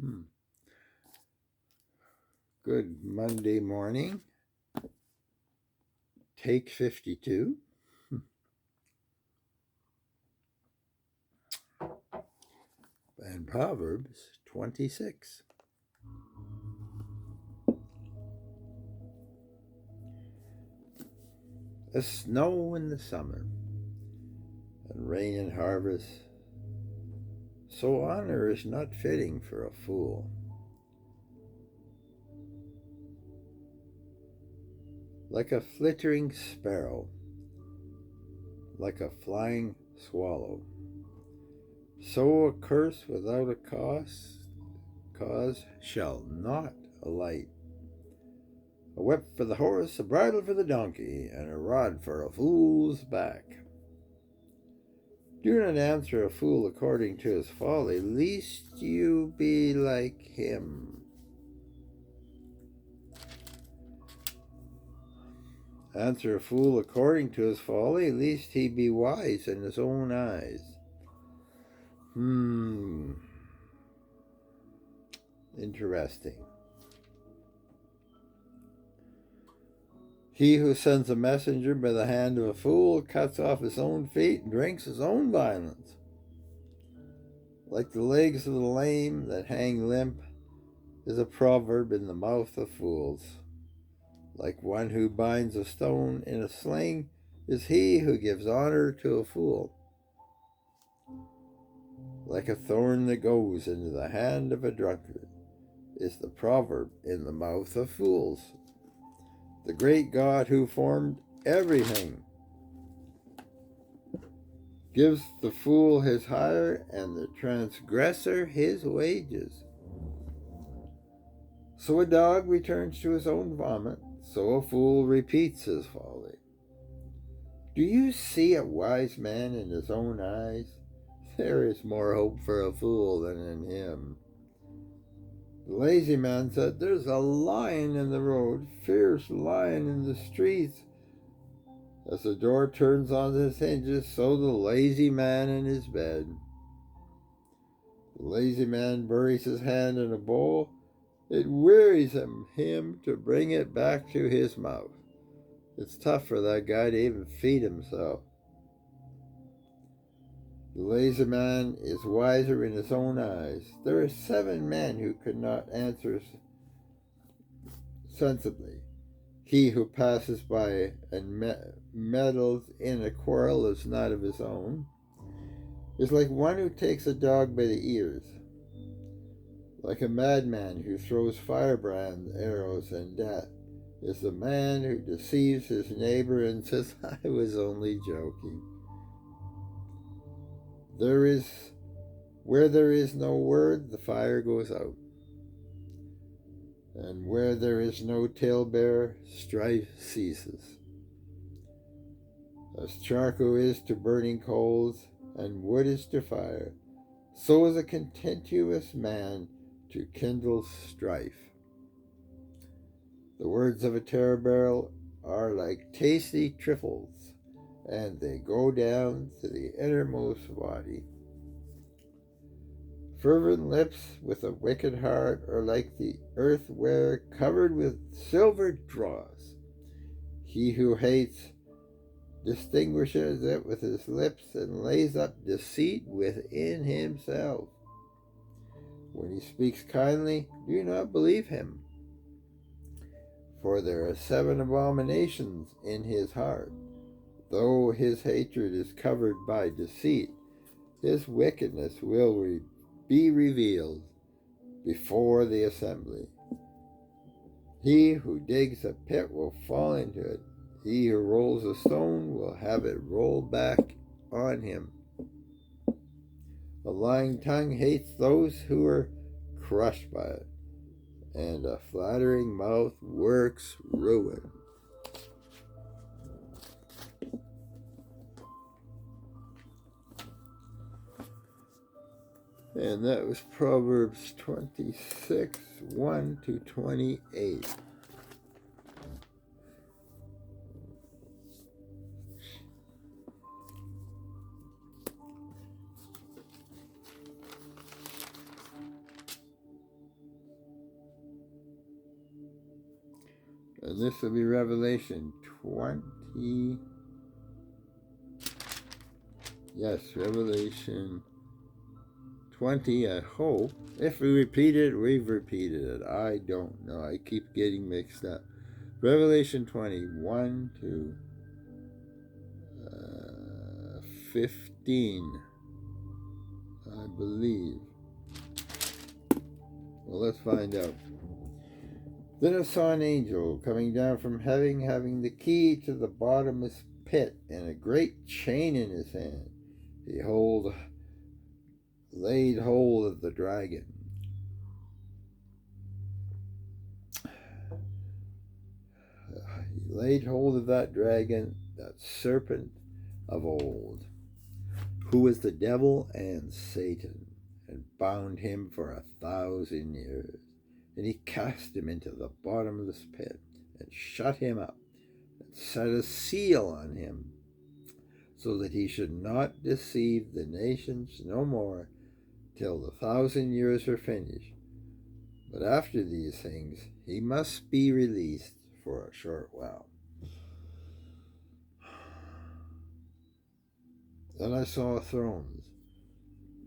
Hmm. Good Monday morning. Take 52. And Proverbs 26. A snow in the summer and rain in harvest. So honor is not fitting for a fool. Like a flittering sparrow, like a flying swallow. So a curse without a cause shall not alight. A whip for the horse, a bridle for the donkey, and a rod for a fool's back. Do not answer a fool according to his folly, lest you be like him. Answer a fool according to his folly, lest he be wise in his own eyes. Interesting. He who sends a messenger by the hand of a fool cuts off his own feet and drinks his own violence. Like the legs of the lame that hang limp is a proverb in the mouth of fools. Like one who binds a stone in a sling is he who gives honor to a fool. Like a thorn that goes into the hand of a drunkard is the proverb in the mouth of fools. The great God who formed everything gives the fool his hire and the transgressor his wages. So a dog returns to his own vomit, so a fool repeats his folly. Do you see a wise man in his own eyes? There is more hope for a fool than in him. The lazy man said, there's a lion in the road, fierce lion in the streets. As the door turns on its hinges, so the lazy man in his bed. The lazy man buries his hand in a bowl. It wearies him to bring it back to his mouth. It's tough for that guy to even feed himself. The lazy man is wiser in his own eyes. There are 7 men who could not answer sensibly. He who passes by and meddles in a quarrel is not of his own. Is like one who takes a dog by the ears. Like a madman who throws firebrands, arrows, and death is the man who deceives his neighbor and says, I was only joking. Where there is no word, the fire goes out. And where there is no talebearer, strife ceases. As charcoal is to burning coals, and wood is to fire, so is a contentious man to kindle strife. The words of a talebearer are like tasty trifles, and they go down to the innermost body. Fervent lips with a wicked heart are like the earthware covered with silver dross. He who hates distinguishes it with his lips and lays up deceit within himself. When he speaks kindly, do not believe him, for there are 7 abominations in his heart. Though his hatred is covered by deceit, his wickedness will be revealed before the assembly. He who digs a pit will fall into it. He who rolls a stone will have it rolled back on him. A lying tongue hates those who are crushed by it, and a flattering mouth works ruin. And that was Proverbs 26, 1 to 28. And this will be Revelation 20. Yes, Revelation 20, I hope. If we repeat it, we've repeated it. I don't know. I keep getting mixed up. Revelation 21 to 15, I believe. Well, let's find out. Then I saw an angel coming down from heaven, having the key to the bottomless pit and a great chain in his hand. He laid hold of the dragon. He laid hold of that dragon, that serpent of old, who was the devil and Satan, and bound him for 1,000 years. And he cast him into the bottomless pit, and shut him up, and set a seal on him, so that he should not deceive the nations no more, till the 1,000 years were finished. But after these things he must be released for a short while. Then I saw thrones,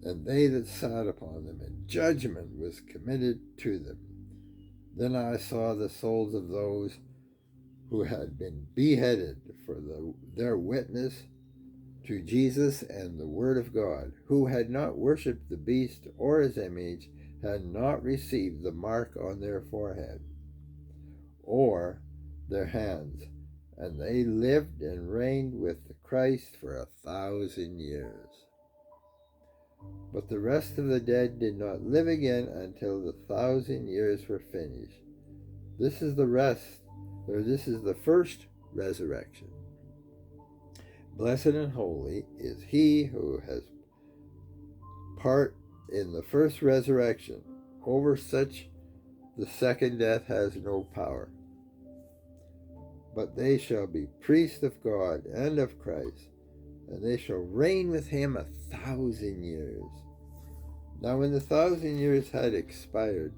and they that sat upon them, and judgment was committed to them. Then I saw the souls of those who had been beheaded for their witness to Jesus and the word of God, who had not worshipped the beast or his image, had not received the mark on their forehead or their hands, and they lived and reigned with the Christ for 1,000 years. But the rest of the dead did not live again until the 1,000 years were finished. This is the first resurrection. Blessed and holy is he who has part in the first resurrection. Over such the second death has no power. But they shall be priests of God and of Christ, and they shall reign with him 1,000 years. Now when the 1,000 years had expired,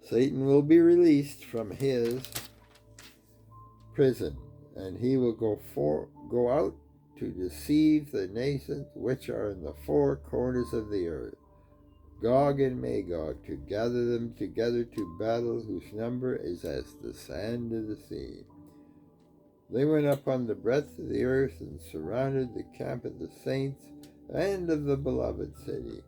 Satan will be released from his prison, and he will go out to deceive the nations which are in the four corners of the earth, Gog and Magog, to gather them together to battle, whose number is as the sand of the sea. They went up on the breadth of the earth and surrounded the camp of the saints and of the beloved city.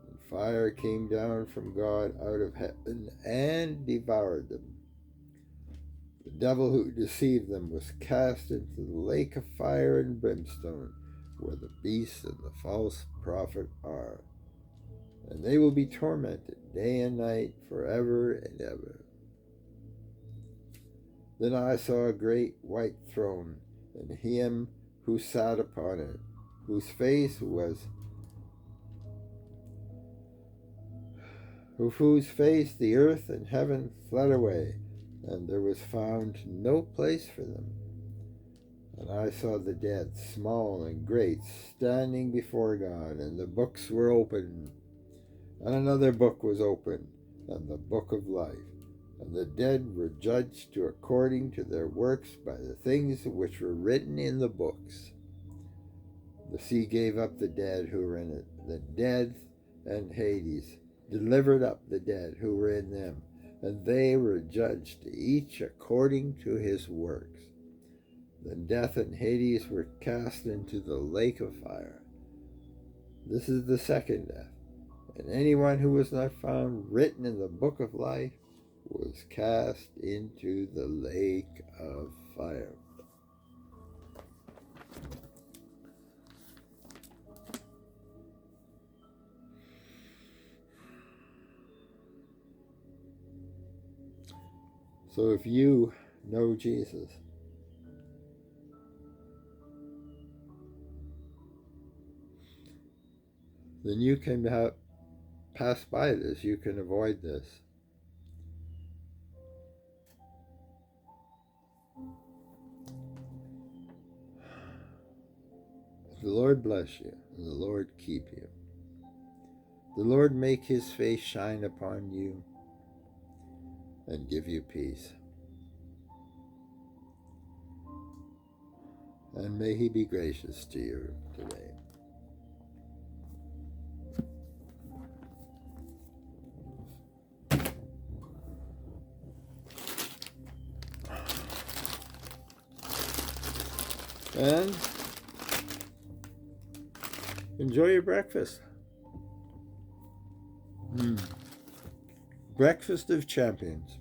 And fire came down from God out of heaven and devoured them. The devil who deceived them was cast into the lake of fire and brimstone, where the beast and the false prophet are. And they will be tormented day and night forever and ever. Then I saw a great white throne, and him who sat upon it, whose face the earth and heaven fled away, and there was found no place for them. And I saw the dead, small and great, standing before God, and the books were opened. And another book was opened, and the book of life. And the dead were judged according to their works by the things which were written in the books. The sea gave up the dead who were in it. The dead and Hades delivered up the dead who were in them, and they were judged, each according to his works. Then death and Hades were cast into the lake of fire. This is the second death, and anyone who was not found written in the book of life was cast into the lake of fire. So if you know Jesus, then you can pass by this. You can avoid this. The Lord bless you, and the Lord keep you. The Lord make his face shine upon you and give you peace. and may he be gracious to you today. And enjoy your breakfast. Breakfast of champions.